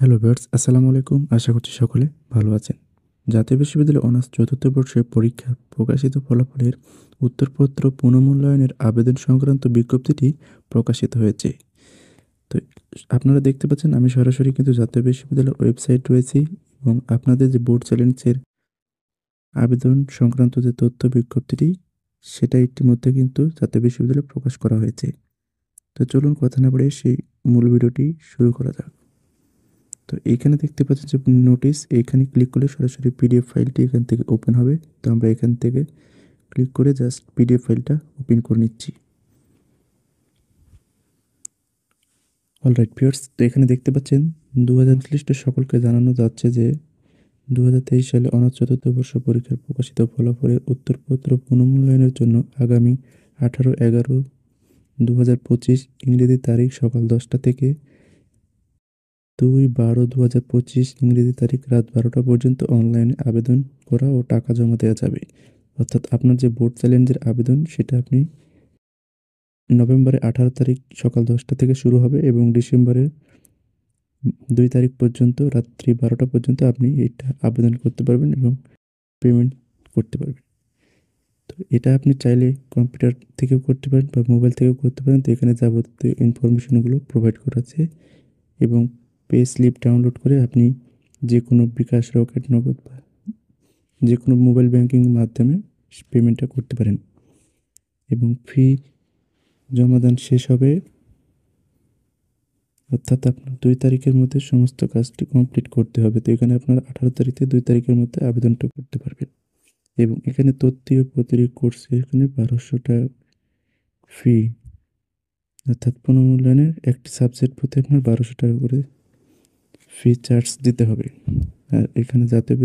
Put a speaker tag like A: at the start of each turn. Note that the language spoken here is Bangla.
A: হ্যালো ভিউয়ার্স, আসসালামু আলাইকুম। আশা করছি সকলে ভালো আছেন। জাতীয় বিশ্ববিদ্যালয়ে অনার্স চতুর্থ বর্ষের পরীক্ষার প্রকাশিত ফলাফলের উত্তরপত্র পুনঃমূল্যায়নের আবেদন সংক্রান্ত বিজ্ঞপ্তিটি প্রকাশিত হয়েছে। তো আপনারা দেখতে পাচ্ছেন আমি সরাসরি কিন্তু জাতীয় বিশ্ববিদ্যালয়ের ওয়েবসাইট রয়েছি এবং আপনাদের যে বোর্ড চ্যালেঞ্জের আবেদন সংক্রান্ত যে তথ্য বিজ্ঞপ্তিটি সেটা ইতিমধ্যে কিন্তু জাতীয় বিশ্ববিদ্যালয়ে প্রকাশ করা হয়েছে। তো চলুন কথা না বাড়িয়ে সেই মূল ভিডিওটি শুরু করা যাক। তো এইখানে দেখতে পাচ্ছেন যে নোটিশ, এইখানে ক্লিক করলে সরাসরি পিডিএফ ফাইলটি এখান থেকে ওপেন হবে। তো আমরা এখান থেকে ক্লিক করে জাস্ট পিডিএফ ফাইলটা ওপেন করে নিচ্ছি। অলরাইট ভিউয়ার্স, তো এখানে দেখতে পাচ্ছেন 2019 সকলকে জানানো যাচ্ছে যে 2023 সালে অনার্স চতুর্থ বর্ষ পরীক্ষার প্রকাশিত ফলাফলের উত্তরপত্র পুনঃমূল্যায়নের জন্য আগামী 18/11/2025 ইংরেজি তারিখ সকাল 10টা থেকে 2/12/2025 ইংরেজি তারিখ রাত 12টা পর্যন্ত অনলাইনে আবেদন করা ও টাকা জমা দেওয়া যাবে। অর্থাৎ আপনার যে বোর্ড চ্যালেঞ্জের আবেদন সেটা আপনি নভেম্বরের 18 তারিখ সকাল 10টা থেকে শুরু হবে এবং ডিসেম্বরের 2 তারিখ পর্যন্ত রাত্রি 12টা পর্যন্ত আপনি এটা আবেদন করতে পারবেন এবং পেমেন্ট করতে পারবেন। তো এটা আপনি চাইলে কম্পিউটার থেকেও করতে পারেন বা মোবাইল থেকেও করতে পারেন। তো এখানে যাবতীয় ইনফরমেশনগুলো প্রোভাইড করা আছে এবং পে স্লিপ ডাউনলোড করে আপনি যে কোনো বিকাশ, রকেট, নগদ বা যে কোনো মোবাইল ব্যাংকিংয়ের মাধ্যমে পেমেন্টটা করতে পারেন এবং ফি জমাদান শেষ হবে, অর্থাৎ আপনার 2 তারিখের মধ্যে সমস্ত কাজটি কমপ্লিট করতে হবে। তো এখানে আপনার 18 তারিখ থেকে 2 তারিখের মধ্যে আবেদনটা করতে পারবেন এবং এখানে তত্ত্বীয় প্রতিটি কোর্সে এখানে 1200 টাকা ফি, অর্থাৎ পুনর্মূল্যায়নের একটি সাবজেক্ট প্রতি আপনার 1200 টাকা করে ফি চার্জ দিতে হবে। আর এখানে জাতীয়